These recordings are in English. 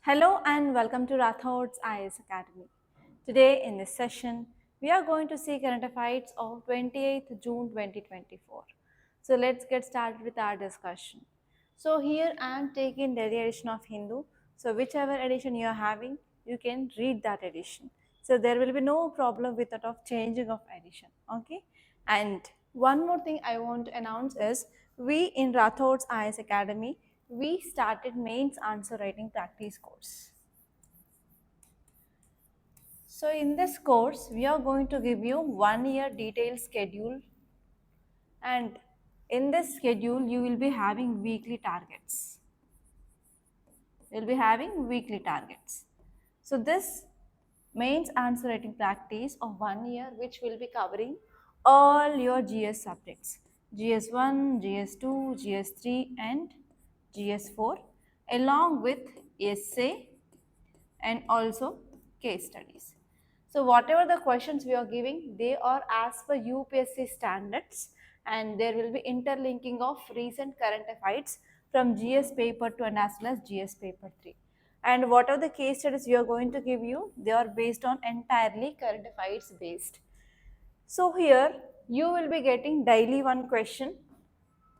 Hello and welcome to Rathods IAS Academy. Today in this session, we are going to see current affairs of 28th June 2024. So let's get started with our discussion. So here I am taking daily edition of Hindu. So whichever edition you are having, you can read that edition. So there will be no problem with that of changing of edition. Okay. And one more thing I want to announce is we in Rathods IAS Academy, we started mains answer writing practice course. So in this course, we are going to give you 1 year detailed schedule, and in this schedule, you will be having weekly targets. You will be having weekly targets. So this mains answer writing practice of 1 year, which will be covering all your GS subjects, GS1, GS2, GS3 and GS4 along with essay and also case studies. So whatever the questions we are giving, they are as per UPSC standards, and there will be interlinking of recent current affairs from GS paper 2 and as well as GS paper 3. And whatever the case studies we are going to give you, they are based on entirely current affairs based. So here you will be getting daily one question,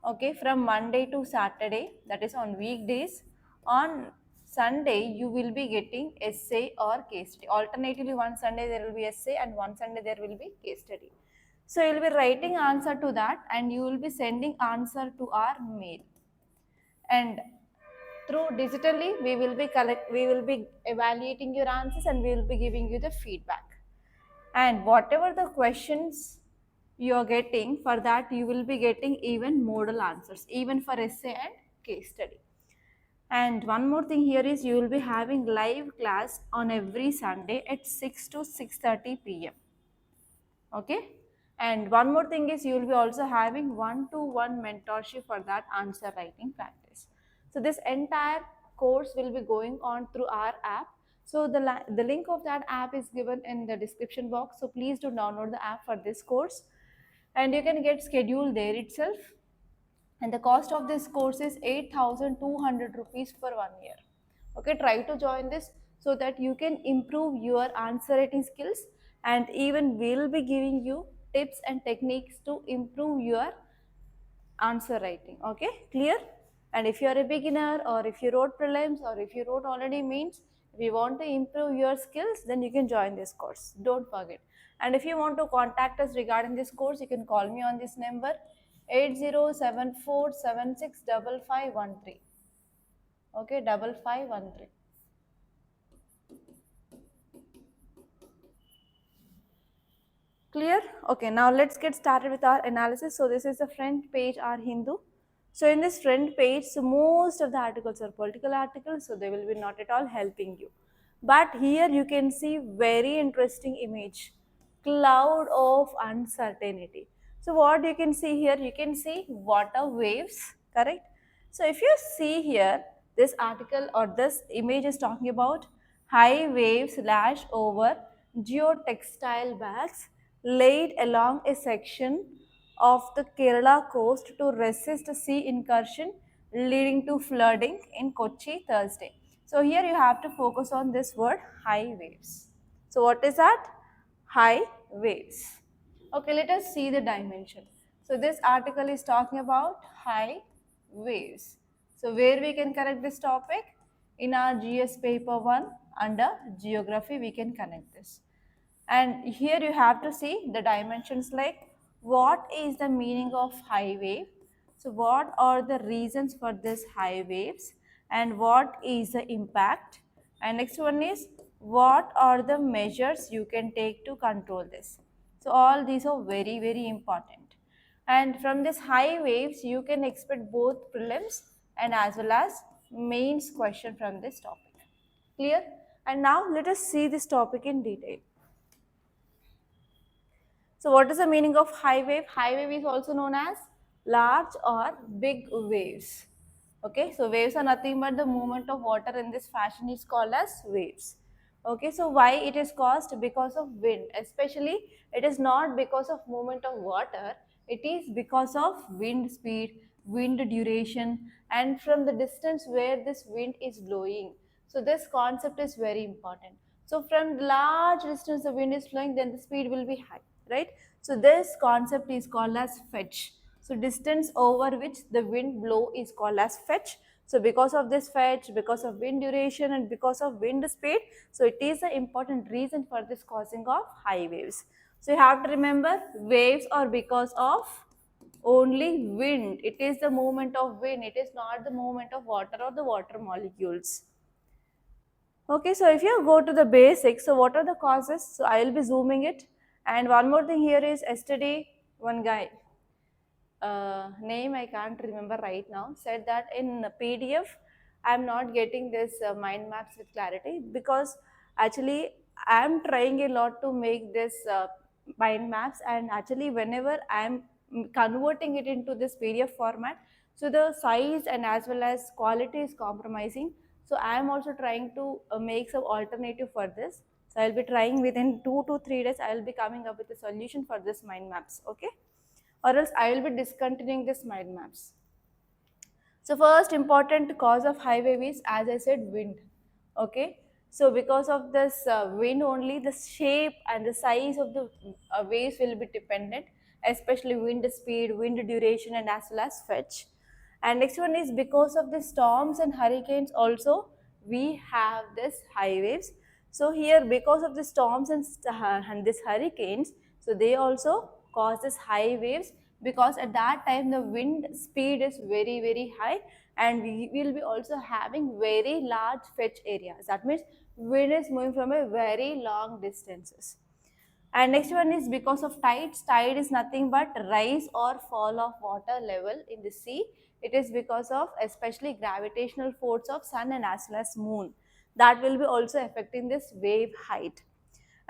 okay, from Monday to Saturday, that is on weekdays. On Sunday you will be getting essay or case study. Alternatively, one Sunday there will be essay and one Sunday there will be case study. So you will be writing answer to that and you will be sending answer to our mail, and through digitally we will be evaluating your answers and we will be giving you the feedback. And whatever the questions you are getting, for that you will be getting even model answers even for essay and case study. And one more thing here is you will be having live class on every Sunday at 6 to 6:30 p.m. Okay. And one more thing is you will be also having one-to-one mentorship for that answer writing practice. So this entire course will be going on through our app. So the link of that app is given in the description box. So please do download the app for this course and you can get scheduled there itself. And the cost of this course is 8,200 rupees for 1 year. Okay, try to join this so that you can improve your answer writing skills, and even we'll be giving you tips and techniques to improve your answer writing. Okay, clear? And if you are a beginner or if you wrote prelims or if you wrote already means, if you want to improve your skills, then you can join this course. Don't forget. And if you want to contact us regarding this course, you can call me on this number 8074765513. Okay, 5513. Clear? Okay, now let's get started with our analysis. So this is the front page, our Hindu. So in this front page, so most of the articles are political articles, so they will be not at all helping you. But here you can see very interesting image, cloud of uncertainty. So what you can see here, you can see water waves, correct? So if you see here, this article or this image is talking about high waves lash over geotextile bags laid along a section of the Kerala coast to resist sea incursion leading to flooding in Kochi Thursday. So here you have to focus on this word high waves. So what is that? High waves. Okay, let us see the dimension. So this article is talking about high waves. So where we can correct this topic? In our GS paper 1 under geography we can connect this. And here you have to see the dimensions, like what is the meaning of high wave, so what are the reasons for this high waves, and what is the impact, and next one is what are the measures you can take to control this. So all these are very important, and from this high waves you can expect both prelims and as well as mains question from this topic. Clear? And now let us see this topic in detail. So what is the meaning of high wave? High wave is also known as large or big waves. Okay, so waves are nothing but the movement of water in this fashion is called as waves. Okay, so why it is caused? Because of wind. Especially it is not because of movement of water, it is because of wind speed, wind duration, and from the distance where this wind is blowing. So this concept is very important. So from large distance the wind is flowing, then the speed will be high, right? So this concept is called as fetch. So distance over which the wind blow is called as fetch. So because of this fetch, because of wind duration and because of wind speed, so it is an important reason for this causing of high waves. So you have to remember, waves are because of only wind. It is the movement of wind. It is not the movement of water or the water molecules. Okay, so if you go to the basics, so what are the causes? So I will be zooming it. And one more thing here is, yesterday one guy, name I can't remember right now, said that in PDF I'm not getting this mind maps with clarity, because actually I'm trying a lot to make this mind maps, and actually whenever I'm converting it into this PDF format, so the size and as well as quality is compromising. So I am also trying to make some alternative for this. So I'll be trying within 2 to 3 days. I will be coming up with a solution for this mind maps. Okay, or else I will be discontinuing this mind maps. So first important cause of high wave is, as I said, wind. Okay, so because of this wind only, the shape and the size of the waves will be dependent, especially wind speed, wind duration, and as well as fetch. And next one is, because of the storms and hurricanes also we have this high waves. So here, because of the storms and these hurricanes, so they also causes high waves, because at that time the wind speed is very high, and we will be also having very large fetch areas. That means wind is moving from a very long distances. And next one is because of tides. Tide is nothing but rise or fall of water level in the sea. It is because of especially gravitational force of sun and as well as moon. That will be also affecting this wave height.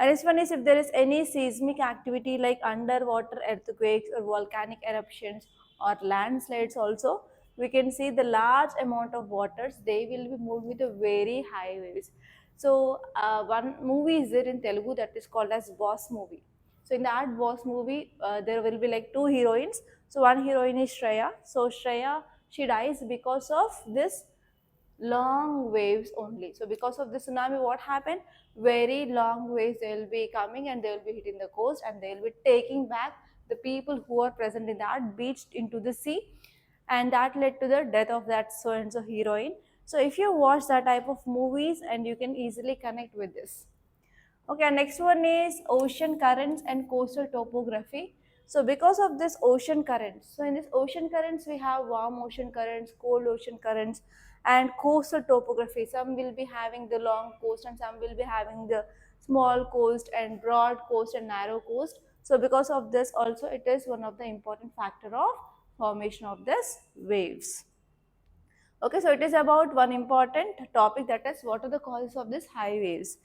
And this one is, if there is any seismic activity like underwater earthquakes or volcanic eruptions or landslides also, we can see the large amount of waters, they will be moved with a very high waves. So one movie is there in Telugu that is called as Boss movie. So in that Boss movie, there will be like two heroines. So one heroine is Shreya. So Shreya, she dies because of this long waves only. So because of the tsunami, what happened? Very long waves, they will be coming and they will be hitting the coast, and they will be taking back the people who are present in that beach into the sea, and that led to the death of that so and so heroine. So if you watch that type of movies, and you can easily connect with this. Okay, next one is ocean currents and coastal topography. So because of this ocean currents, so in this ocean currents we have warm ocean currents, cold ocean currents, and coastal topography. Some will be having the long coast and some will be having the small coast and broad coast and narrow coast. So because of this also, it is one of the important factor of formation of this waves. Okay, so it is about one important topic, that is what are the causes of this high waves.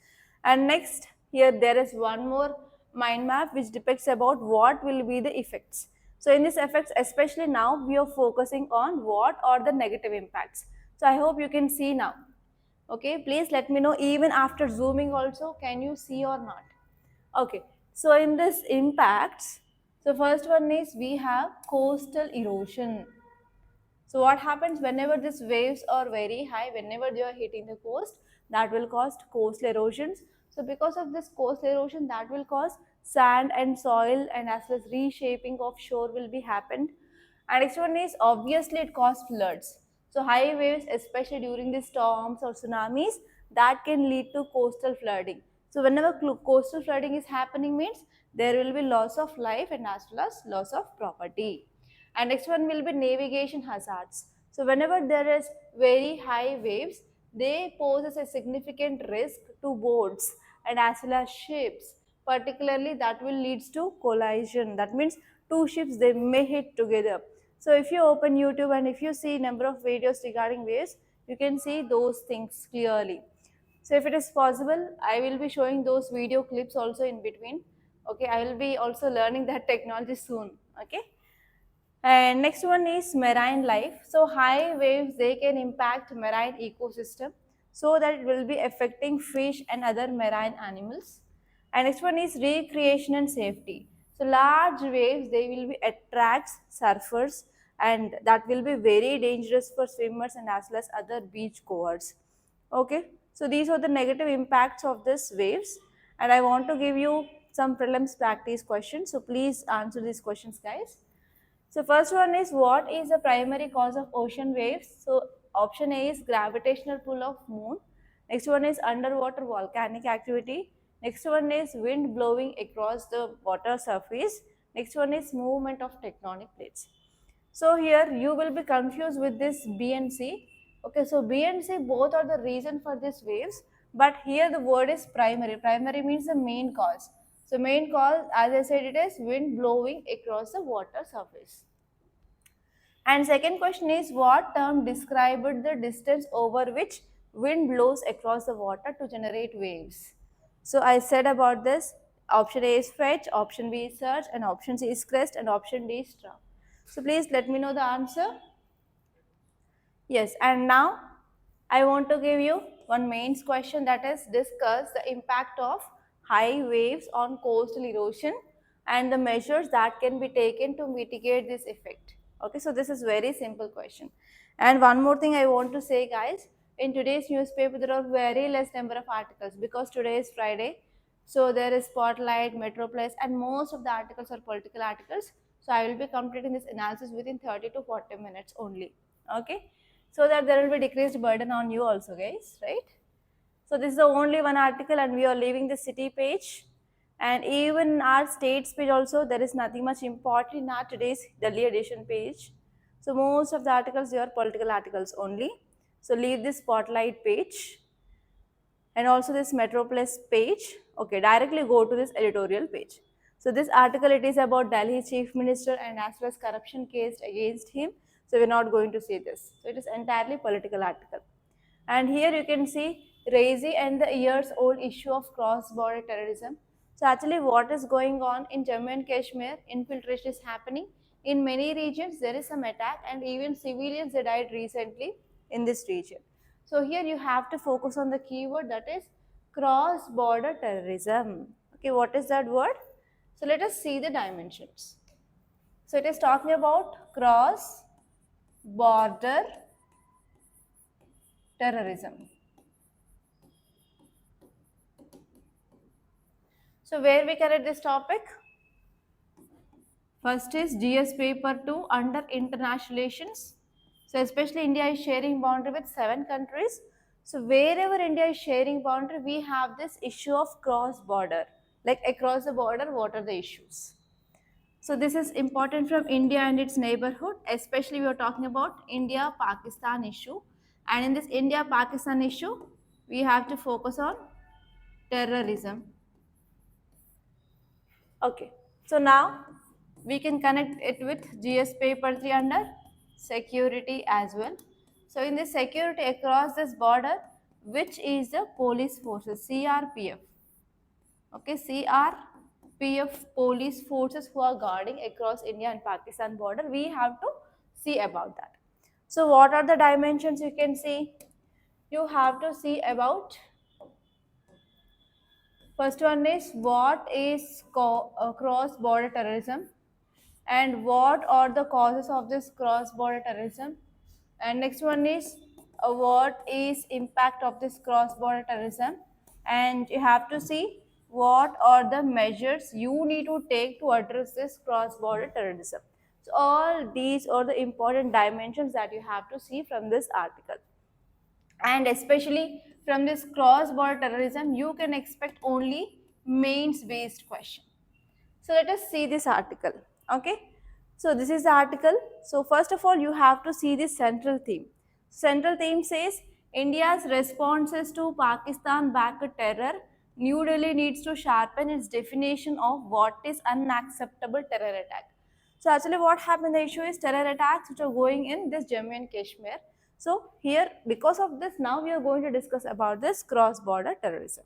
And next, here there is one more mind map which depicts about what will be the effects. So in this effects, especially now we are focusing on what are the negative impacts. So I hope you can see now. Okay, please let me know even after zooming also, can you see or not? Okay, so in this impacts, so first one is, we have coastal erosion. So what happens whenever these waves are very high, whenever they are hitting the coast, that will cause coastal erosions. So because of this coastal erosion, that will cause sand and soil and as well as reshaping of shore will be happened. And next one is, obviously it causes floods. So high waves, especially during the storms or tsunamis, that can lead to coastal flooding. So whenever coastal flooding is happening means, there will be loss of life and as well as loss of property. And next one will be navigation hazards. So whenever there is very high waves, they poses a significant risk to boats and as well as ships. Particularly that will leads to collision. That means two ships, they may hit together. So if you open YouTube and if you see number of videos regarding waves, you can see those things clearly. So if it is possible, I will be showing those video clips also in between. Okay, I will be also learning that technology soon. Okay. And next one is marine life. So high waves, they can impact marine ecosystem, so that it will be affecting fish and other marine animals. And next one is recreation and safety. So large waves, they will be attracts surfers, and that will be very dangerous for swimmers and as well as other beach goers. Okay, So these are the negative impacts of this waves, and I want to give you some prelims practice questions. So please answer these questions, guys. So first one is, what is the primary cause of ocean waves? So option A is gravitational pull of moon. Next one is underwater volcanic activity. Next one is wind blowing across the water surface. Next one is movement of tectonic plates. So here you will be confused with this B and C. Okay, so B and C both are the reason for these waves, but here the word is primary. Primary means the main cause. So main cause, as I said, it is wind blowing across the water surface. And second question is, what term described the distance over which wind blows across the water to generate waves? So I said about this, option A is fetch, option B is surge, and option C is crest, and option D is trough. So please let me know the answer. Yes, and now I want to give you one mains question, that is, discuss the impact of high waves on coastal erosion and the measures that can be taken to mitigate this effect. Okay, so this is very simple question. And one more thing I want to say, guys, in today's newspaper there are very less number of articles because today is Friday. So there is Spotlight, Metropolis, and most of the articles are political articles. So I will be completing this analysis within 30 to 40 minutes only. Okay, so that there will be decreased burden on you also, guys, right? So this is the only one article, and we are leaving the city page, and even our states page also, there is nothing much important in our today's Delhi edition page. So most of the articles, they are political articles only. So leave this Spotlight page and also this Metropolis page. Okay, directly go to this editorial page. So this article, it is about Delhi Chief Minister and as well as corruption case against him. So we're not going to see this. So it is entirely political article. And here you can see Raisi and the years old issue of cross-border terrorism. So actually what is going on in Jammu and Kashmir, infiltration is happening. In many regions there is some attack, and even civilians, they died recently in this region. So here you have to focus on the keyword, that is cross-border terrorism. Okay, what is that word? So let us see the dimensions. So it is talking about cross-border terrorism. So where we can read this topic? First is GS paper 2 under international relations. So especially India is sharing boundary with 7 countries. So wherever India is sharing boundary, we have this issue of cross border. Like across the border, what are the issues? So this is important from India and its neighborhood. Especially we are talking about India-Pakistan issue. And in this India-Pakistan issue, we have to focus on terrorism. Okay, so now we can connect it with GS paper 3 under security as well. So in this security across this border, which is the police forces, CRPF. Okay, CRPF police forces who are guarding across India and Pakistan border, we have to see about that. So what are the dimensions you can see? You have to see about, first one is what is cross-border terrorism, and what are the causes of this cross-border terrorism, and next one is what is impact of this cross-border terrorism, and you have to see what are the measures you need to take to address this cross-border terrorism. So all these are the important dimensions that you have to see from this article. And especially from this cross-border terrorism, you can expect only mains based question. So let us see this article. Okay, so this is the article. So first of all, you have to see this central theme. Central theme says India's responses to Pakistan backed terror. New Delhi needs to sharpen its definition of what is unacceptable terror attack. So actually what happened, the issue is terror attacks which are going in this Jammu and Kashmir. So here, because of this, now we are going to discuss about this cross-border terrorism.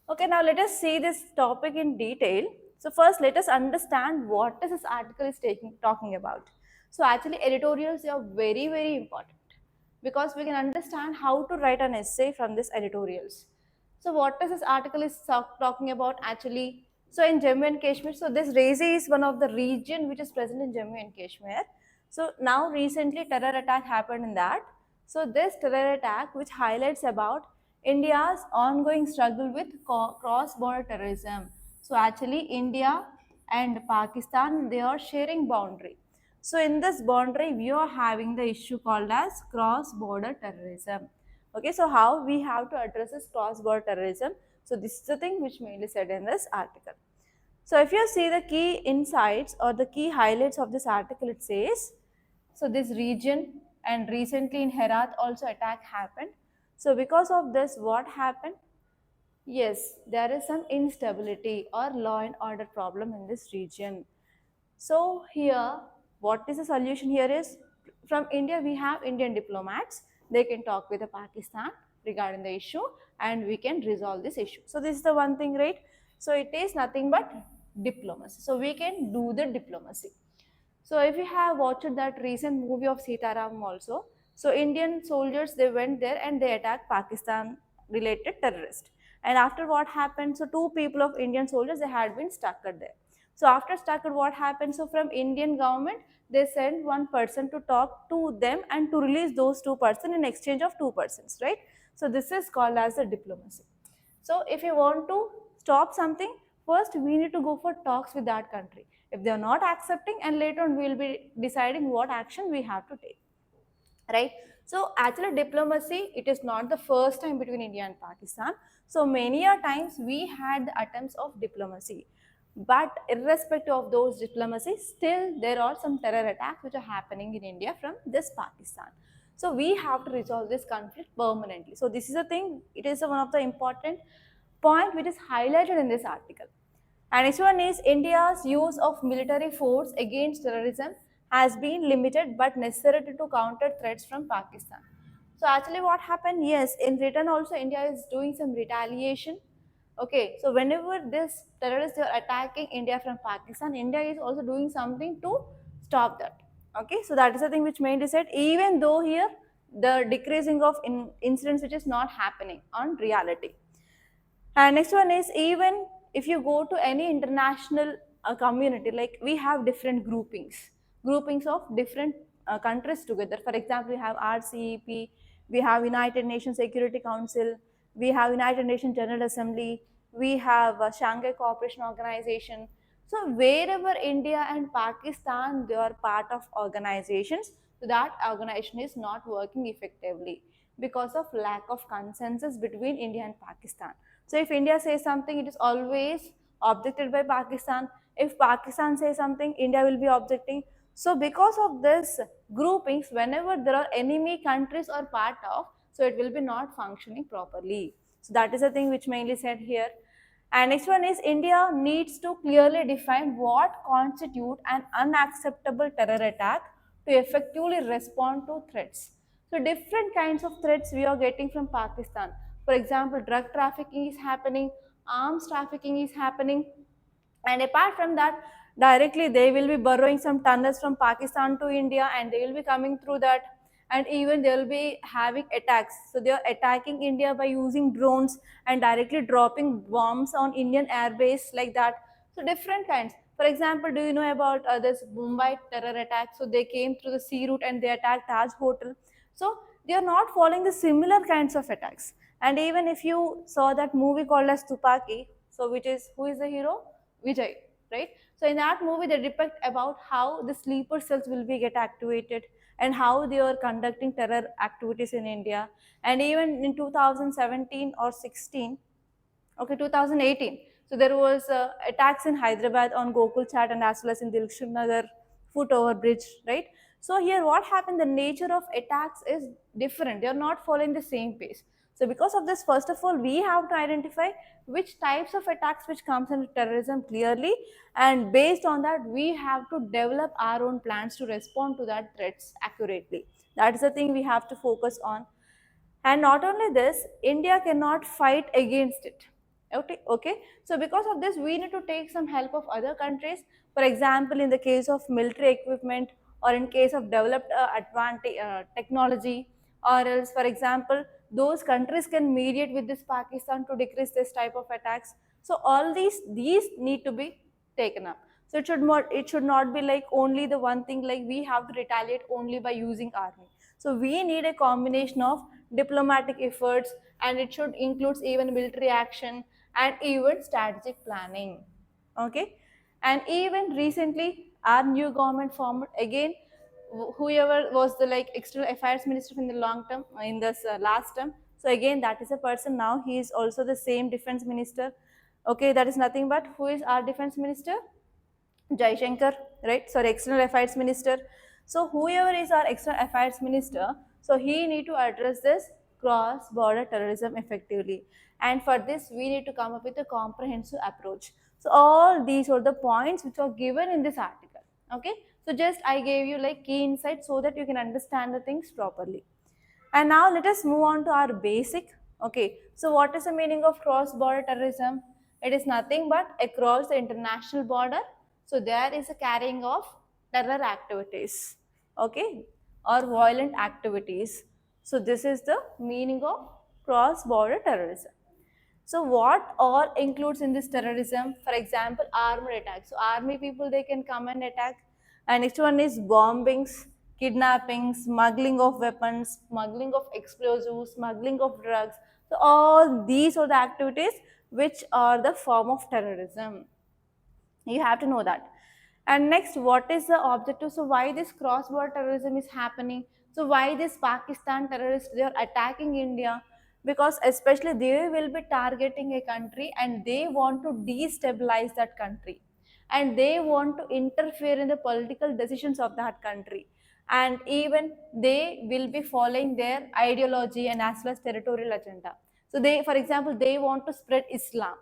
Okay, now let us see this topic in detail. So first, let us understand what this article is talking about. So actually, editorials are very, very important because we can understand how to write an essay from this editorials. So what does this article is talking about actually? So in Jammu and Kashmir, so this Raisi is one of the region which is present in Jammu and Kashmir. So now recently terror attack happened in that. So this terror attack which highlights about India's ongoing struggle with cross-border terrorism. So actually India and Pakistan, they are sharing boundary. So in this boundary, we are having the issue called as cross-border terrorism. Okay, so how we have to address this cross-border terrorism? So this is the thing which mainly said in this article. So if you see the key insights or the key highlights of this article, it says, so this region and recently in Herat also attack happened. So because of this, what happened? Yes, there is some instability or law and order problem in this region. So here, what is the solution here is, from India we have Indian diplomats. They can talk with the Pakistan regarding the issue and we can resolve this issue. So this is the one thing, right? So it is nothing but diplomacy. So we can do the diplomacy. So if you have watched that recent movie of Sitaram also, so Indian soldiers, they went there and they attacked Pakistan related terrorists. And after what happened, so two people of Indian soldiers, they had been stuck there. So after stuck, what happened? So from Indian government, they sent one person to talk to them and to release those two persons in exchange of two persons, right? So this is called as a diplomacy. So if you want to stop something, first we need to go for talks with that country. If they are not accepting, and later on we will be deciding what action we have to take, right? So actually diplomacy, it is not the first time between India and Pakistan. So many a times we had the attempts of diplomacy. But irrespective of those diplomacies, still there are some terror attacks which are happening in India from this Pakistan. So we have to resolve this conflict permanently. So this is a thing, it is one of the important point which is highlighted in this article. And next one is India's use of military force against terrorism has been limited but necessary to counter threats from Pakistan. So actually what happened? Yes, in return also India is doing some retaliation. Okay, so whenever this terrorists are attacking India from Pakistan, India is also doing something to stop that. Okay, so that is the thing which mainly said, even though here the decreasing of incidents which is not happening on reality. And next one is, even if you go to any international community, like we have different groupings of different countries together. For example, we have RCEP, we have United Nations Security Council, we have United Nations General Assembly, we have Shanghai Cooperation Organization. So wherever India and Pakistan, they are part of organizations, so that organization is not working effectively because of lack of consensus between India and Pakistan. So if India says something, it is always objected by Pakistan. If Pakistan says something, India will be objecting. So because of this groupings, whenever there are enemy countries are part of, so it will be not functioning properly. So that is the thing which mainly said here. And next one is, India needs to clearly define what constitute an unacceptable terror attack to effectively respond to threats. So different kinds of threats we are getting from Pakistan. For example, drug trafficking is happening, arms trafficking is happening, and apart from that, directly they will be borrowing some tunnels from Pakistan to India and they will be coming through that, and even they will be having attacks. So they are attacking India by using drones and directly dropping bombs on Indian airbase like that. So different kinds. For example, do you know about this Mumbai terror attack? So they came through the sea route and they attacked Taj Hotel. So they are not following the similar kinds of attacks. And even if you saw that movie called as Tupaki, so which is, who is the hero? Vijay, right? So in that movie, they depict about how the sleeper cells will be get activated and how they are conducting terror activities in India. And even in 2017 or 16, okay, 2018. So there was attacks in Hyderabad on Gokul Chat and as well as in Dilshuk Nagar foot over bridge, right? So here what happened, the nature of attacks is different. They are not following the same pace. So because of this, first of all, we have to identify which types of attacks which comes under terrorism clearly, and based on that, we have to develop our own plans to respond to that threats accurately. That is the thing we have to focus on. And not only this, India cannot fight against it. Okay. So because of this, we need to take some help of other countries. For example, in the case of military equipment or in case of developed advantage technology, or else, for example, those countries can mediate with this Pakistan to decrease this type of attacks. So all these need to be taken up. So it should not be like only the one thing, like we have to retaliate only by using army. So we need a combination of diplomatic efforts and it should includes even military action and even strategic planning. Okay, and even recently our new government formed again, whoever was the like external affairs minister in the long term in this last term, so again that is a person, now he is also the same defense minister. Okay, that is nothing but who is our defense minister? Jai Shankar, right? Sorry, external affairs minister. So whoever is our external affairs minister, so he need to address this cross-border terrorism effectively. And for this, we need to come up with a comprehensive approach. So all these are the points which are given in this article. Okay. So just I gave you like key insights so that you can understand the things properly. And now let us move on to our basic. Okay, so what is the meaning of cross-border terrorism? It is nothing but across the international border. So there is a carrying of terror activities, okay, or violent activities. So this is the meaning of cross-border terrorism. So what all includes in this terrorism? For example, armed attacks. So army people, they can come and attack. And next one is bombings, kidnapping, smuggling of weapons, smuggling of explosives, smuggling of drugs. So all these are the activities which are the form of terrorism. You have to know that. And next, what is the objective? So why this cross-border terrorism is happening? So why this Pakistan terrorists, they are attacking India? Because especially they will be targeting a country and they want to destabilize that country, and they want to interfere in the political decisions of that country, and even they will be following their ideology and as well as territorial agenda. So they, for example, they want to spread Islam.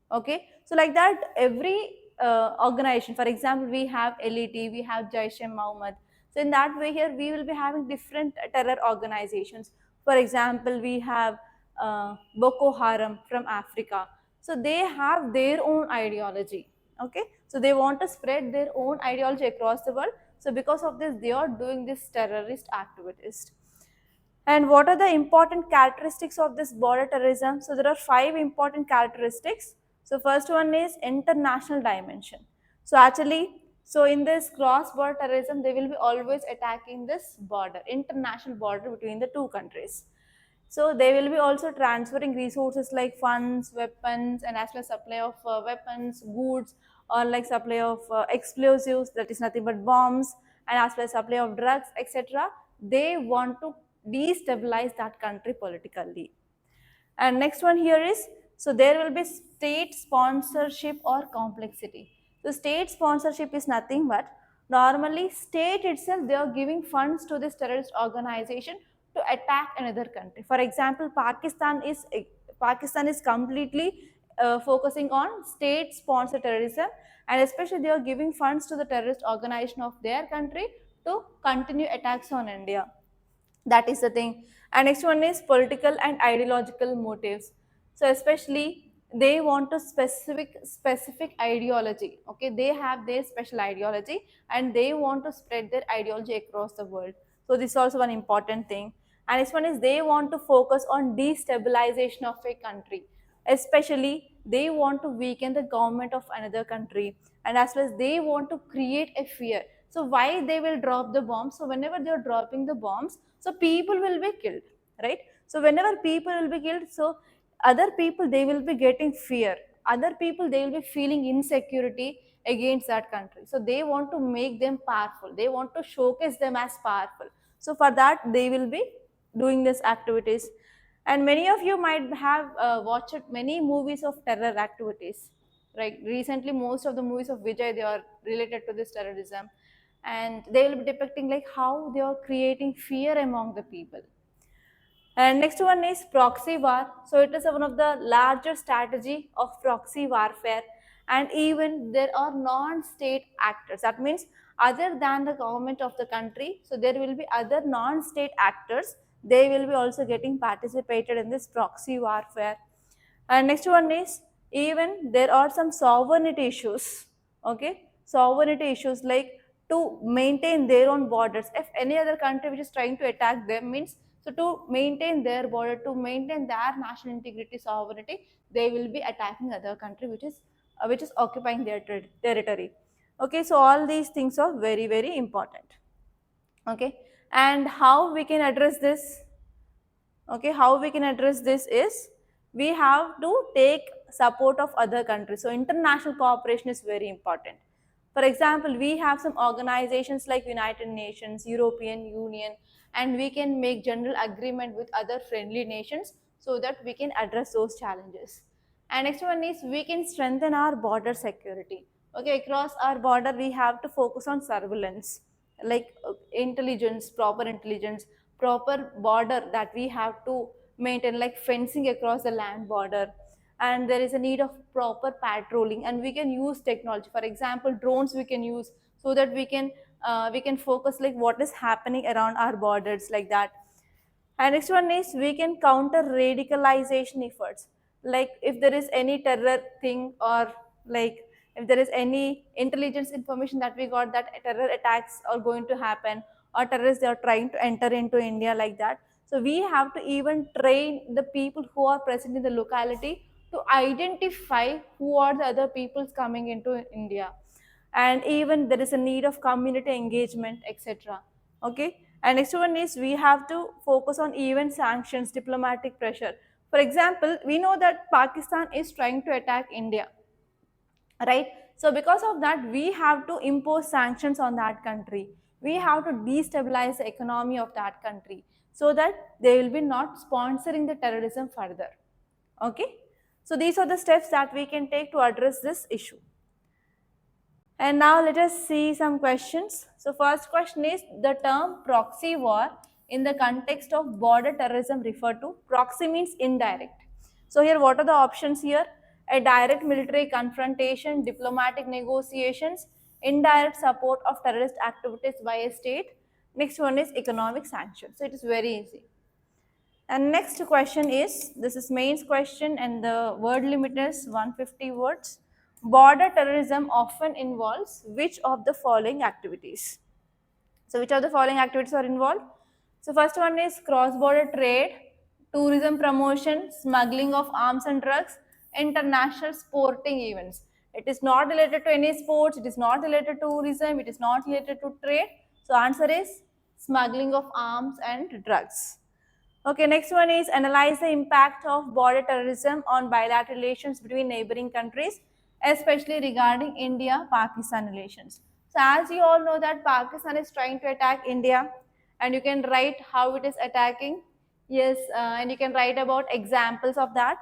Okay, so like that every organization, for example, we have LET, we have Jaish-e-Mohammed. So in that way, here we will be having different terror organizations. For example, we have Boko Haram from Africa. So they have their own ideology. Okay, so they want to spread their own ideology across the world. So because of this, they are doing this terrorist activities. And what are the important characteristics of this border terrorism? So there are 5 important characteristics. So first one is international dimension. So actually, so in this cross-border terrorism, they will be always attacking this border, international border between the two countries. So they will be also transferring resources like funds, weapons, and as well as supply of weapons, goods, or like supply of explosives, that is nothing but bombs, and as well as supply of drugs, etc. They want to destabilize that country politically. And next one here is, so there will be state sponsorship or complexity. So state sponsorship is nothing but normally state itself, they are giving funds to this terrorist organization to attack another country. For example, Pakistan is completely focusing on state sponsored terrorism, and especially they are giving funds to the terrorist organization of their country to continue attacks on India. That is the thing. And next one is political and ideological motives. So especially they want a specific ideology. Okay, they have their special ideology and they want to spread their ideology across the world. So this is also one important thing. And next one is they want to focus on destabilization of a country, especially they want to weaken the government of another country, and as well as they want to create a fear. So why they will drop the bombs? So whenever they are dropping the bombs, so people will be killed, right? So whenever people will be killed, so other people, they will be getting fear, other people, they will be feeling insecurity against that country. So they want to make them powerful, they want to showcase them as powerful. So for that, they will be doing these activities. And many of you might have watched many movies of terror activities. Right? Recently, most of the movies of Vijay, they are related to this terrorism, and they will be depicting like how they are creating fear among the people. And next one is proxy war. So it is one of the larger strategy of proxy warfare. And even there are non-state actors. That means other than the government of the country, so there will be other non-state actors. They will be also getting participated in this proxy warfare. And next one is, even there are some sovereignty issues. Okay, sovereignty issues like to maintain their own borders. If any other country which is trying to attack them means, so to maintain their border, to maintain their national integrity, sovereignty, they will be attacking other country which is occupying their territory. Okay, so all these things are very, very important. Okay, and how we can address this? Okay, how we can address this is we have to take support of other countries. So international cooperation is very important. For example, we have some organizations like United Nations, European Union, and we can make general agreement with other friendly nations so that we can address those challenges. And next one is we can strengthen our border security. Okay, across our border we have to focus on surveillance, like intelligence, proper border that we have to maintain, like fencing across the land border. And there is a need of proper patrolling, and we can use technology. For example, drones we can use so that we can focus like what is happening around our borders, like that. And next one is we can counter radicalization efforts. Like if there is any terror thing, or like if there is any intelligence information that we got that terror attacks are going to happen, or terrorists they are trying to enter into India, like that. So we have to even train the people who are present in the locality to identify who are the other peoples coming into India. And even there is a need of community engagement, etc. Okay. And next one is we have to focus on even sanctions, diplomatic pressure. For example, we know that Pakistan is trying to attack India, right? So because of that we have to impose sanctions on that country. We have to destabilize the economy of that country so that they will be not sponsoring the terrorism further. Okay, so these are the steps that we can take to address this issue. And now let us see some questions. So first question is the term proxy war in the context of border terrorism refer to. Proxy means indirect. So here what are the options here? A direct military confrontation, diplomatic negotiations, indirect support of terrorist activities by a state. Next one is economic sanctions. So it is very easy. And next question is, this is mains question and the word limit is 150 words. Border terrorism often involves which of the following activities? So which of the following activities are involved? So first one is cross-border trade, tourism promotion, smuggling of arms and drugs, international sporting events. It is not related to any sports, it is not related to tourism, it is not related to trade. So answer is smuggling of arms and drugs. Okay, next one is analyze the impact of border terrorism on bilateral relations between neighboring countries, especially regarding India-Pakistan relations. So as you all know that Pakistan is trying to attack India, and you can write how it is attacking. Yes, and you can write about examples of that.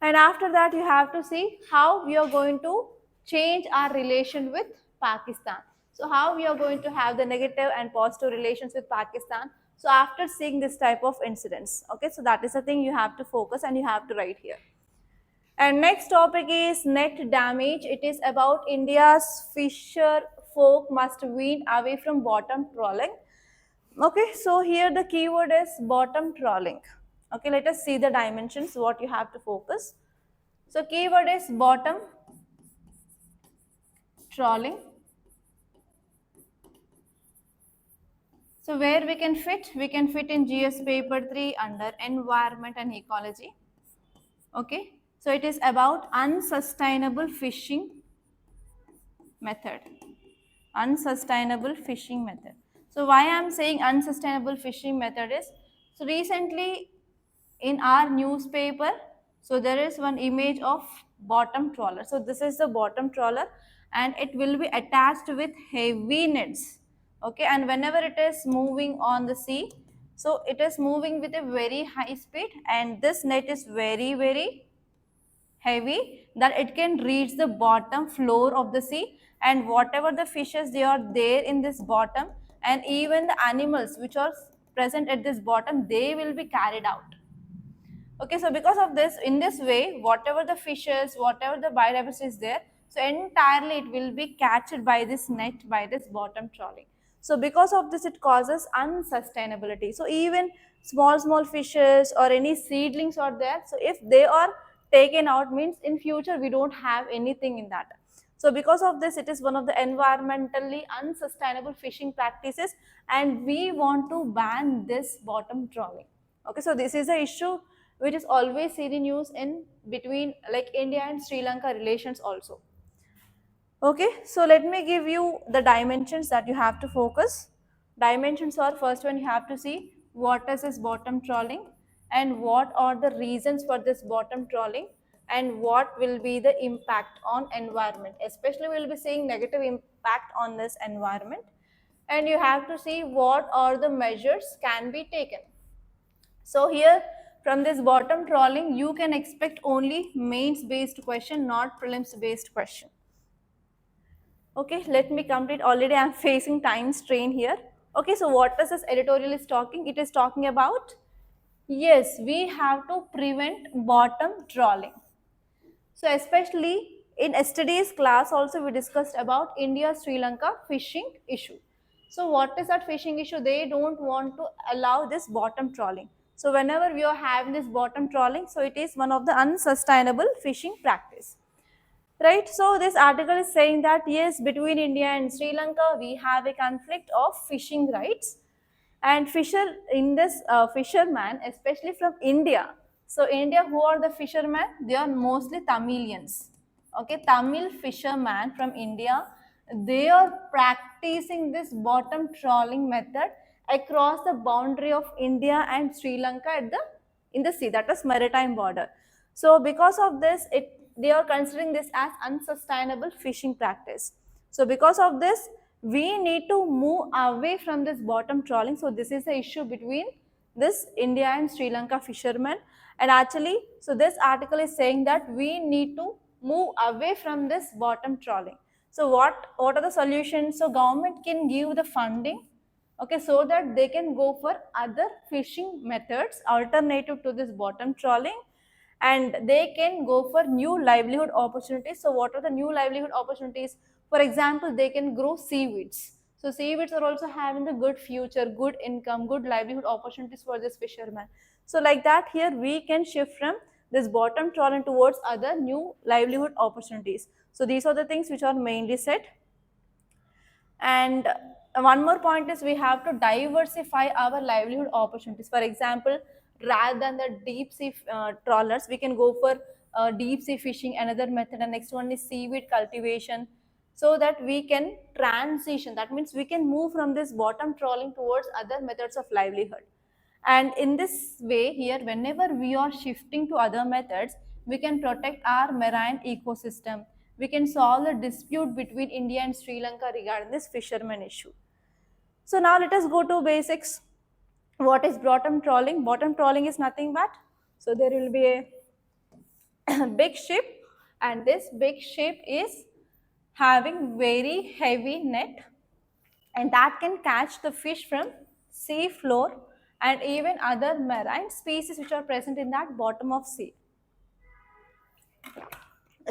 And after that, you have to see how we are going to change our relation with Pakistan. So how we are going to have the negative and positive relations with Pakistan. So after seeing this type of incidents, okay, so that is the thing you have to focus and you have to write here. And next topic is net damage. It is about India's fisher folk must wean away from bottom trawling. Okay, so here the keyword is bottom trawling. Okay, let us see the dimensions, what you have to focus. So keyword is bottom trawling. So where we can fit in GS paper 3 under environment and ecology. Okay, so it is about unsustainable fishing method. Unsustainable fishing method. So why I am saying unsustainable fishing method is, so recently in our newspaper, so there is one image of bottom trawler. So this is the bottom trawler and it will be attached with heavy nets. Okay, and whenever it is moving on the sea, so it is moving with a very high speed and this net is very heavy that it can reach the bottom floor of the sea, and whatever the fishes they are there in this bottom, and even the animals which are present at this bottom, they will be carried out. Okay, so because of this, in this way, whatever the fishes, whatever the biodiversity is there, so entirely it will be catched by this net, by this bottom trawling. So because of this, it causes unsustainability. So even small fishes or any seedlings are there. So if they are taken out, means in future we don't have anything in that. So because of this, it is one of the environmentally unsustainable fishing practices, and we want to ban this bottom trawling. Okay, so this is the issue which is always seen in news in between like India and Sri Lanka relations also. Okay, so let me give you the dimensions that you have to focus. Dimensions are, first one you have to see what is this bottom trawling. and what are the reasons for this bottom trawling, and what will be the impact on environment. Especially we will be seeing negative impact on this environment, and you have to see what are the measures can be taken. So here from this bottom trawling you can expect only mains based question, not prelims based question. Okay, let me complete. Already I am facing time strain here. Okay, so what does this editorial is talking? It is talking about, yes, we have to prevent bottom trawling. So especially in yesterday's class also we discussed about India-Sri Lanka fishing issue. So what is that fishing issue? They don't want to allow this bottom trawling. So whenever we are having this bottom trawling, so it is one of the unsustainable fishing practice. Right, so this article is saying that yes, between India and Sri Lanka, we have a conflict of fishing rights, and fishermen, especially from India. So India, who are the fishermen? They are mostly Tamilians. Okay, Tamil fishermen from India, they are practicing this bottom trawling method across the boundary of India and Sri Lanka in the sea, that is maritime border. So because of this, they are considering this as unsustainable fishing practice. So because of this, we need to move away from this bottom trawling. So this is the issue between this India and Sri Lanka fishermen. And actually, so this article is saying that we need to move away from this bottom trawling. So what are the solutions? So government can give the funding, okay, so that they can go for other fishing methods alternative to this bottom trawling, and they can go for new livelihood opportunities. So what are the new livelihood opportunities? For example, they can grow seaweeds. So seaweeds are also having the good future, good income, good livelihood opportunities for this fisherman. So like that, here we can shift from this bottom trawling towards other new livelihood opportunities. So these are the things which are mainly said. And one more point is we have to diversify our livelihood opportunities. For example, rather than the deep sea trawlers, we can go for deep sea fishing, another method, and next one is seaweed cultivation, so that we can transition. That means we can move from this bottom trawling towards other methods of livelihood. And in this way here, whenever we are shifting to other methods, we can protect our marine ecosystem. We can solve the dispute between India and Sri Lanka regarding this fisherman issue. So now let us go to basics. What is bottom trawling? Bottom trawling is nothing but, so there will be a big ship, and this big ship is having very heavy net, and that can catch the fish from sea floor and even other marine species which are present in that bottom of sea.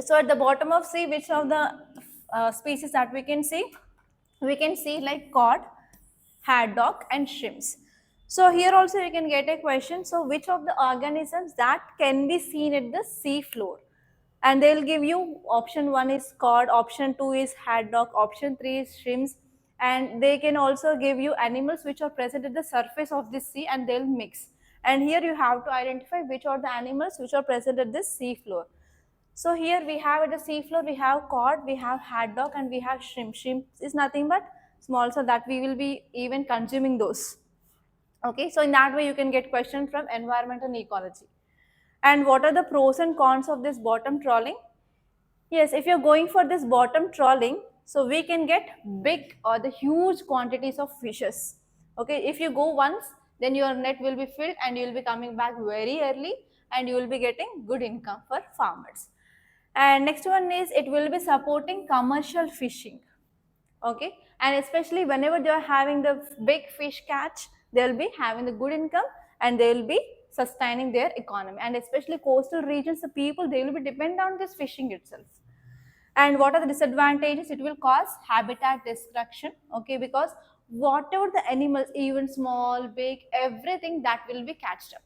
So at the bottom of sea, which of the species that we can see? We can see like cod, haddock and shrimps. So here also you can get a question. So which of the organisms that can be seen at the sea floor? And they will give you option 1 is cod, option 2 is haddock, option 3 is shrimps, and they can also give you animals which are present at the surface of the sea and they'll mix. And here you have to identify which are the animals which are present at the sea floor. So here we have at the sea floor, we have cod, we have haddock and we have shrimp. Shrimp is nothing but small, so that we will be even consuming those. Okay, so in that way you can get question from environment and ecology. And what are the pros and cons of this bottom trawling? Yes, if you're going for this bottom trawling, so we can get big or the huge quantities of fishes. Okay, if you go once, then your net will be filled and you will be coming back very early and you will be getting good income for farmers. And next one is it will be supporting commercial fishing. Okay, and especially whenever they are having the big fish catch, they will be having the good income and they will be sustaining their economy. And especially coastal regions, the people, they will be dependent on this fishing itself. And what are the disadvantages? It will cause habitat destruction, okay, because whatever the animals, even small, big, everything that will be catched up.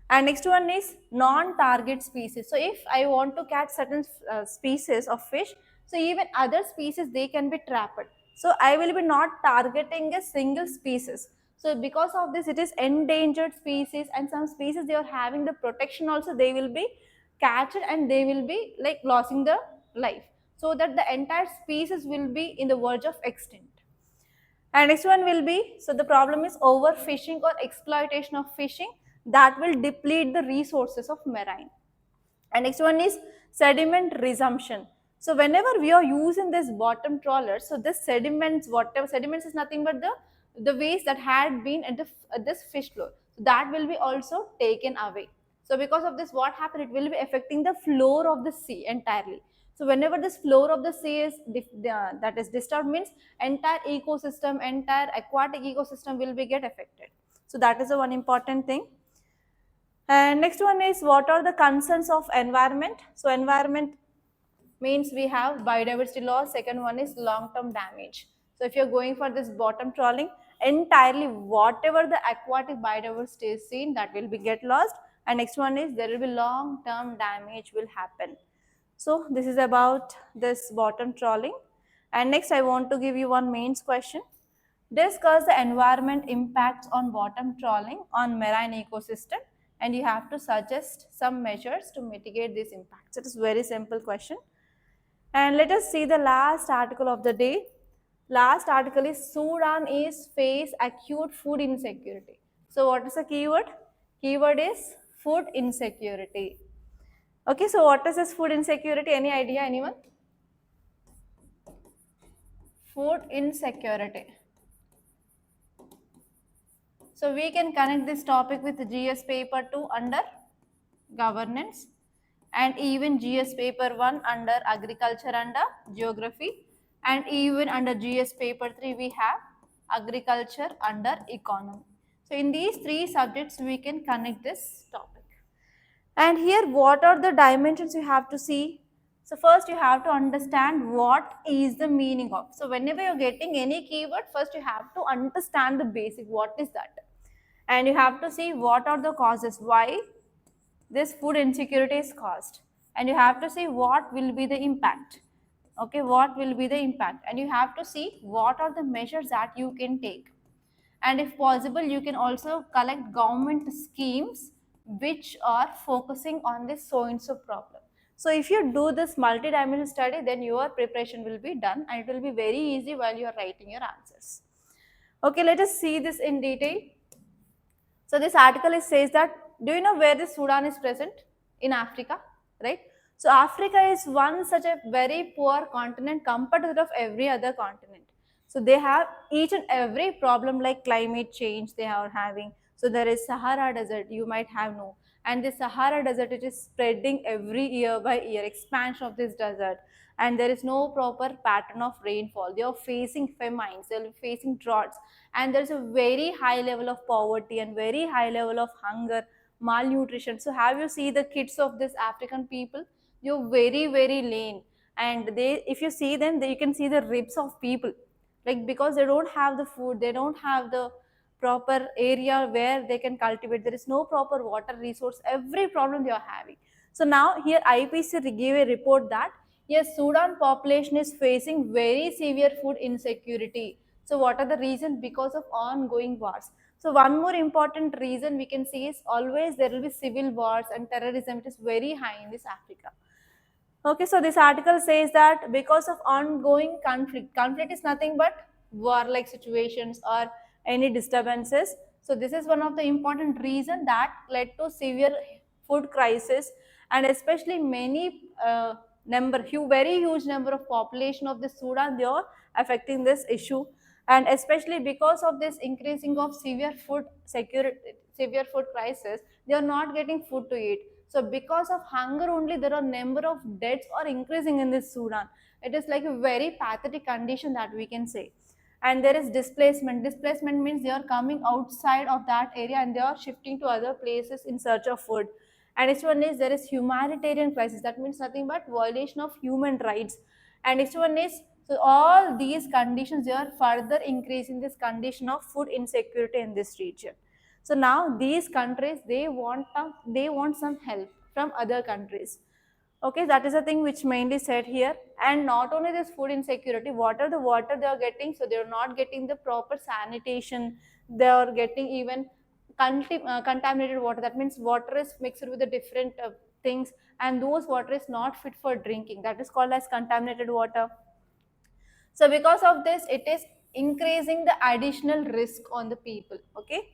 And next one is non-target species. So if I want to catch certain species of fish, so even other species, they can be trapped. So I will be not targeting a single species. So because of this, it is endangered species, and some species they are having the protection also, they will be catched and they will be like losing the life. So that the entire species will be in the verge of extinct. And next one will be, so the problem is overfishing or exploitation of fishing. that will deplete the resources of marine. And next one is sediment resumption. So whenever we are using this bottom trawler, so this sediments, whatever sediments is nothing but the waste that had been at this fish floor, so that will be also taken away. So because of this, what happened? It will be affecting the floor of the sea entirely. So whenever this floor of the sea is that is disturbed, means entire ecosystem, entire aquatic ecosystem will be get affected. So that is the one important thing. And next one is, what are the concerns of environment? So environment means we have biodiversity loss. Second one is long-term damage. So if you're going for this bottom trawling, entirely whatever the aquatic biodiversity is seen, that will be get lost. And next one is, there will be long-term damage will happen. So this is about this bottom trawling. And next I want to give you one mains question. Discuss the environment impacts on bottom trawling on marine ecosystem, and you have to suggest some measures to mitigate these impacts. It is very simple question. And let us see the last article of the day. Last article is, Sudan is face acute food insecurity. So what is the keyword? Keyword is food insecurity. Okay, so what is this food insecurity? Any idea, anyone? Food insecurity. So we can connect this topic with GS paper 2 under governance, and even GS paper 1 under agriculture under geography, and even under GS paper 3 we have agriculture under economy. So in these three subjects we can connect this topic. And here, what are the dimensions you have to see? So first you have to understand what is the meaning of. So whenever you're getting any keyword, first you have to understand the basic, what is that? And you have to see what are the causes, why this food insecurity is caused. And you have to see what will be the impact. Okay, what will be the impact? And you have to see what are the measures that you can take. And if possible, you can also collect government schemes which are focusing on this so and so problem. So if you do this multi-dimensional study, then your preparation will be done and it will be very easy while you are writing your answers. Okay, let us see this in detail. So this article says that, do you know where the Sudan is present? In Africa, right? So Africa is one such a very poor continent compared to that of every other continent. So they have each and every problem like climate change they are having. So there is Sahara Desert, you might have known. And the Sahara Desert, it is spreading every year by year, expansion of this desert. And there is no proper pattern of rainfall. They are facing famines, they are facing droughts, and there's a very high level of poverty and very high level of hunger, malnutrition. So have you seen the kids of this African people? You're very very lean, and they, if you see them, you can see the ribs of people, like because they don't have the food, they don't have the proper area where they can cultivate, there is no proper water resource, every problem they are having. So now here IPC gave a report that yes, Sudan population is facing very severe food insecurity. So what are the reasons? Because of ongoing wars. So one more important reason we can see is, always there will be civil wars and terrorism. It is very high in this Africa. Okay, so this article says that because of ongoing conflict is nothing but war-like situations or any disturbances. So this is one of the important reason that led to severe food crisis, and especially many very huge number of population of the Sudan, they are affecting this issue, and especially because of this increasing of severe food crisis, they are not getting food to eat. So because of hunger only, there are number of deaths are increasing in this Sudan. It is like a very pathetic condition that we can say. And there is displacement. Displacement means they are coming outside of that area and they are shifting to other places in search of food. And next one is, there is humanitarian crisis. That means nothing but violation of human rights. And next one is, so all these conditions, they are further increasing this condition of food insecurity in this region. So now these countries, they want some help from other countries. Okay, that is the thing which mainly said here. And not only this food insecurity, the water they are getting, so they are not getting the proper sanitation. They are getting even contaminated water. That means water is mixed with the different things, and those water is not fit for drinking. That is called as contaminated water. So because of this, it is increasing the additional risk on the people. Okay.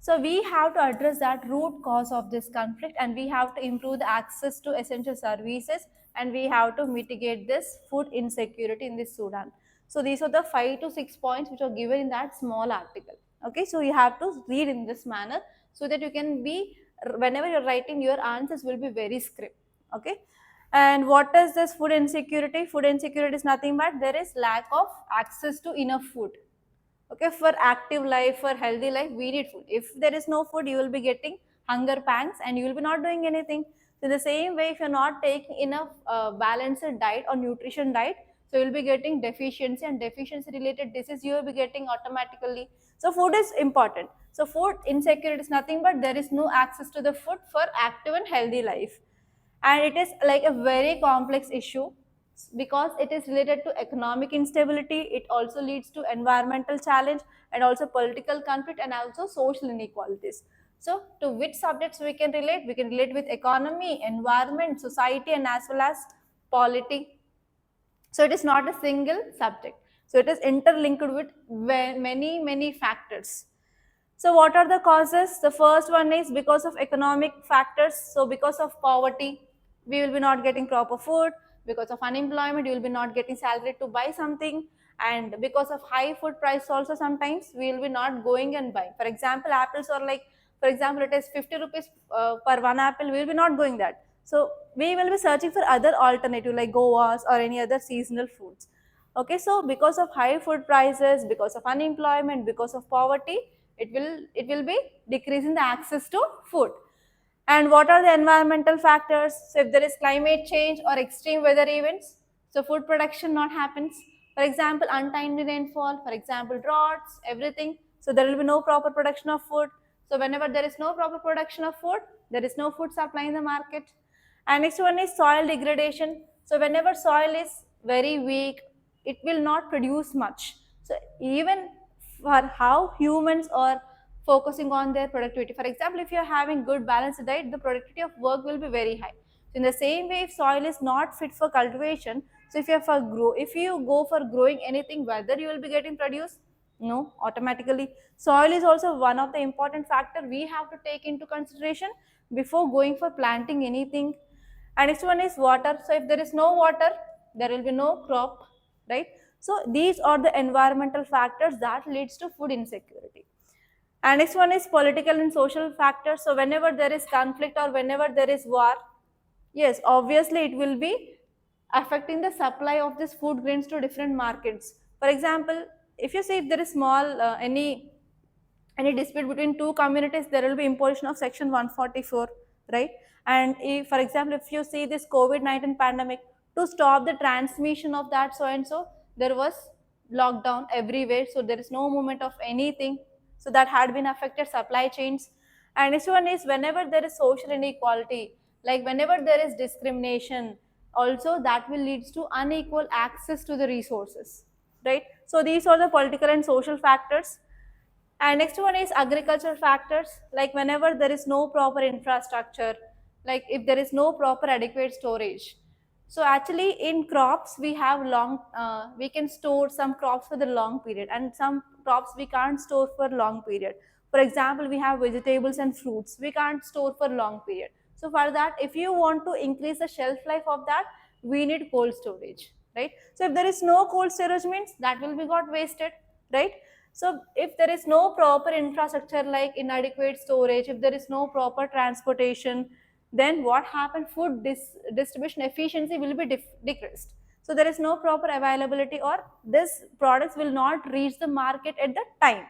So we have to address that root cause of this conflict, and we have to improve the access to essential services, and we have to mitigate this food insecurity in this Sudan. So these are the 5 to 6 points which are given in that small article. Okay, so you have to read in this manner so that you can be, whenever you're writing, your answers will be very script. Okay. And what is this food insecurity? Food insecurity is nothing but there is lack of access to enough food. Okay, for active life, for healthy life, we need food. If there is no food, you will be getting hunger pangs and you will be not doing anything. So the same way, if you're not taking enough balanced diet or nutrition diet, so you'll be getting deficiency, and deficiency related disease you will be getting automatically. So food is important. So food insecurity is nothing but there is no access to the food for active and healthy life. And it is like a very complex issue because it is related to economic instability. It also leads to environmental challenge and also political conflict and also social inequalities. So to which subjects we can relate? We can relate with economy, environment, society, and as well as polity. So it is not a single subject, so it is interlinked with many factors. So what are the causes? The first one is because of economic factors. So because of poverty, we will be not getting proper food. Because of unemployment, you will be not getting salary to buy something. And because of high food price also, sometimes we will be not going and buying. For example, apples are like, for example, it is 50 rupees per one apple, we will be not going that. So we will be searching for other alternative like Goas or any other seasonal foods. Okay, so because of high food prices, because of unemployment, because of poverty, it will be decreasing the access to food. And what are the environmental factors? So if there is climate change or extreme weather events, so food production not happens. For example, untimely rainfall, for example, droughts, everything. So there will be no proper production of food. So whenever there is no proper production of food, there is no food supply in the market. And next one is soil degradation. So whenever soil is very weak, it will not produce much. So even for how humans are focusing on their productivity. For example, if you are having good balanced diet, the productivity of work will be very high. So in the same way, if soil is not fit for cultivation, so if you go for growing anything, whether you will be getting produce, no, automatically. Soil is also one of the important factor we have to take into consideration before going for planting anything. And next one is water. So if there is no water, there will be no crop, right? So these are the environmental factors that leads to food insecurity. And next one is political and social factors. So whenever there is conflict or whenever there is war, yes, obviously it will be affecting the supply of this food grains to different markets. For example, if you see if there is small any dispute between two communities, there will be imposition of section 144, right? And if, for example, if you see this COVID-19 pandemic, to stop the transmission of that so and so, there was lockdown everywhere, so there is no movement of anything. So that had been affected supply chains. And this one is whenever there is social inequality, like whenever there is discrimination, also that will lead to unequal access to the resources, right? So these are the political and social factors. And next one is agricultural factors, like whenever there is no proper infrastructure, like if there is no proper adequate storage. So actually in crops we have we can store some crops for the long period and some crops we can't store for long period. For example, we have vegetables and fruits, we can't store for long period. So for that, if you want to increase the shelf life of that, we need cold storage, right? So if there is no cold storage means that will be got wasted, right? So if there is no proper infrastructure like inadequate storage, if there is no proper transportation, then what happens? Food distribution efficiency will be decreased. So there is no proper availability or this products will not reach the market at the time.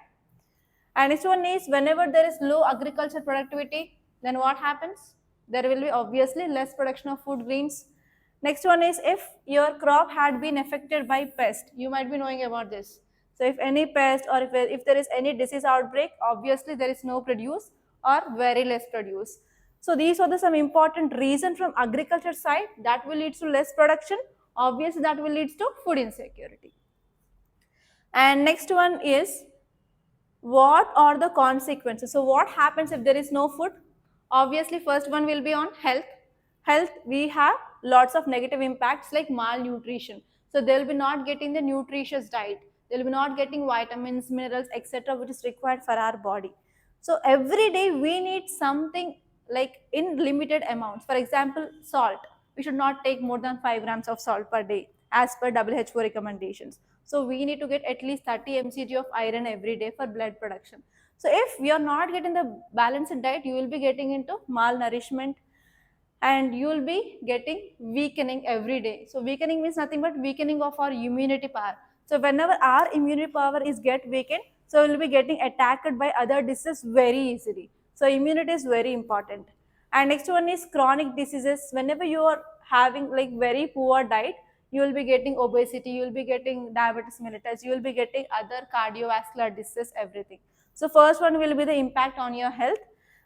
And next one is whenever there is low agriculture productivity, then what happens? There will be obviously less production of food grains. Next one is if your crop had been affected by pest, you might be knowing about this. So if any pest or if there is any disease outbreak, obviously there is no produce or very less produce. So these are some important reasons from agriculture side that will lead to less production. Obviously that will lead to food insecurity. And next one is what are the consequences? So what happens if there is no food? Obviously first one will be on health. We have lots of negative impacts like malnutrition. So they will be not getting the nutritious diet, they will be not getting vitamins, minerals, etc., which is required for our body. So every day we need something like in limited amounts. For example, salt. We should not take more than 5 grams of salt per day as per WHO recommendations. So we need to get at least 30 mcg of iron every day for blood production. So if we are not getting the balanced diet, you will be getting into malnourishment, and you will be getting weakening every day. So weakening means nothing but weakening of our immunity power. So whenever our immunity power is get weakened, so we will be getting attacked by other diseases very easily. So immunity is very important. And next one is chronic diseases. Whenever you are having like very poor diet, you will be getting obesity, you will be getting diabetes mellitus, you will be getting other cardiovascular diseases, everything. So first one will be the impact on your health,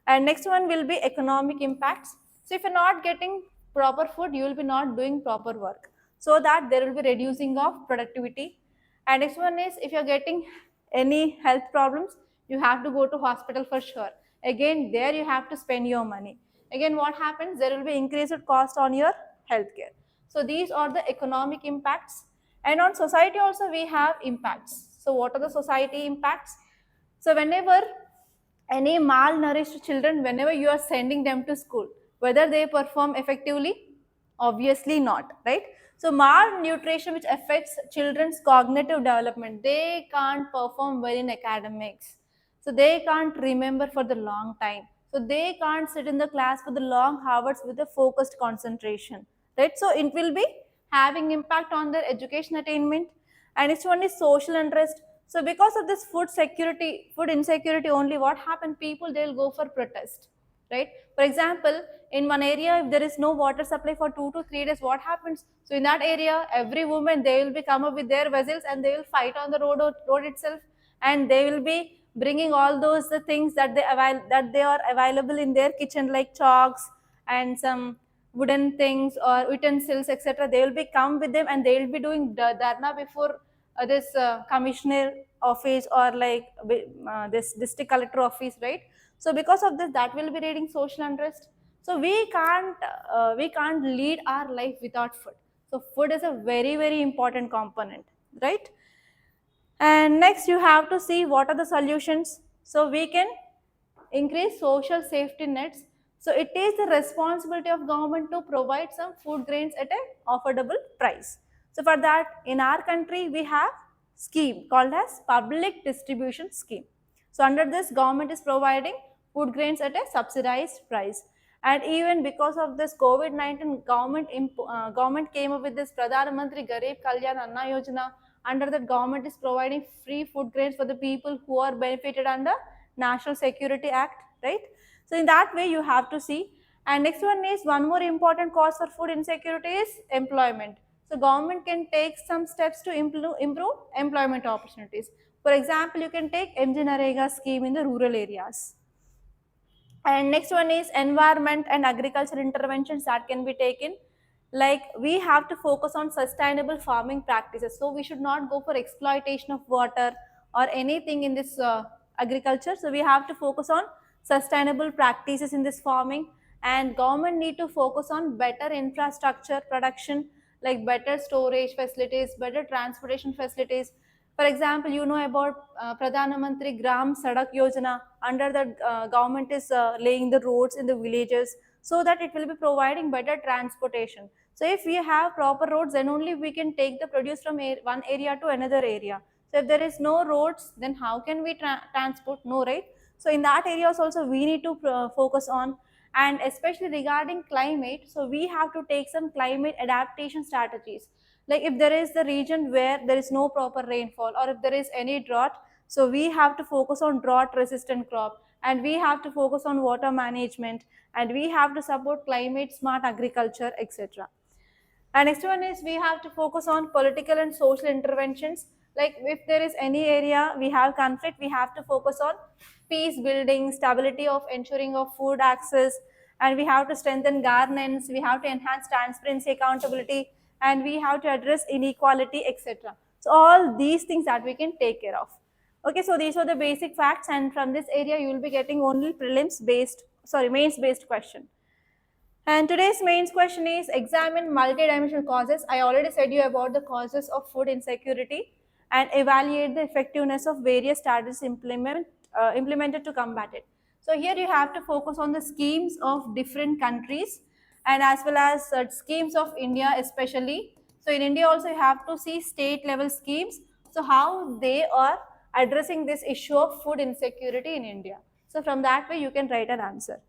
and next one will be economic impacts. So if you're not getting proper food, you will be not doing proper work, so that there will be reducing of productivity. And next one is, if you're getting any health problems, you have to go to hospital for sure. Again, there you have to spend your money. Again, what happens? There will be increased cost on your healthcare. So these are the economic impacts. And on society also we have impacts. So what are the society impacts? So whenever any malnourished children, whenever you are sending them to school, whether they perform effectively, obviously not, right? So malnutrition, which affects children's cognitive development, they can't perform well in academics, so they can't remember for the long time, so they can't sit in the class for the long hours with a focused concentration, right? So it will be having impact on their education attainment. And next one is social unrest. So because of this food security, food insecurity only, what happened? People, they'll go for protest, right? For example, in one area, if there is no water supply for 2 to 3 days, what happens? So in that area, every woman, they will be come up with their vessels and they will fight on the road itself, and they will be bringing all those the things that they are available in their kitchen, like chalks and some wooden things or utensils, etc. They will be come with them and they will be doing dharna before this commissioner office, or like this district collector office, right? So because of this, that will be reading social unrest. So we can't lead our life without food. So food is a very, very important component, right? And next you have to see what are the solutions. So we can increase social safety nets. So it is the responsibility of government to provide some food grains at an affordable price. So for that, in our country, we have scheme called as public distribution scheme. So under this, government is providing food grains at a subsidized price. And even because of this COVID-19, government came up with this Pradhan Mantri Garib Kalyan Anna Yojana. Under that, government is providing free food grains for the people who are benefited under National Security Act, right? So in that way, you have to see. And next one is, one more important cause for food insecurity is employment. So government can take some steps to improve employment opportunities. For example, you can take MG Narega scheme in the rural areas. And next one is environment and agriculture interventions that can be taken. Like, we have to focus on sustainable farming practices. So we should not go for exploitation of water or anything in this agriculture. So we have to focus on sustainable practices in this farming, and government need to focus on better infrastructure production, like better storage facilities, better transportation facilities. For example, you know about Pradhan Mantri Gram Sadak Yojana. Under that, government is laying the roads in the villages so that it will be providing better transportation. So if we have proper roads, then only we can take the produce from one area to another area. So if there is no roads, then how can we transport? No, right? So in that areas also we need to focus on. And especially regarding climate, so we have to take some climate adaptation strategies. Like if there is the region where there is no proper rainfall, or if there is any drought, so we have to focus on drought resistant crop, and we have to focus on water management, and we have to support climate smart agriculture, etc. And next one is, we have to focus on political and social interventions. Like if there is any area we have conflict, we have to focus on peace building, stability of ensuring of food access, and we have to strengthen governance, we have to enhance transparency, accountability, and we have to address inequality, etc. So all these things that we can take care of. Okay, so these are the basic facts, and from this area you will be getting only mains based question. And today's main question is, examine multidimensional causes. I already said you about the causes of food insecurity, and evaluate the effectiveness of various strategies implemented to combat it. So here you have to focus on the schemes of different countries and as well as schemes of India especially. So in India also you have to see state level schemes, so how they are addressing this issue of food insecurity in India. So from that way you can write an answer.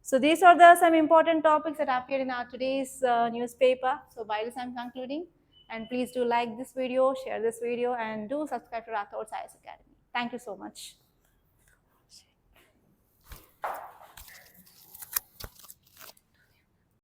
So these are the some important topics that appeared in our today's newspaper. So by this I'm concluding, and please do like this video, share this video, and do subscribe to Rathods IAS Academy. Thank you so much.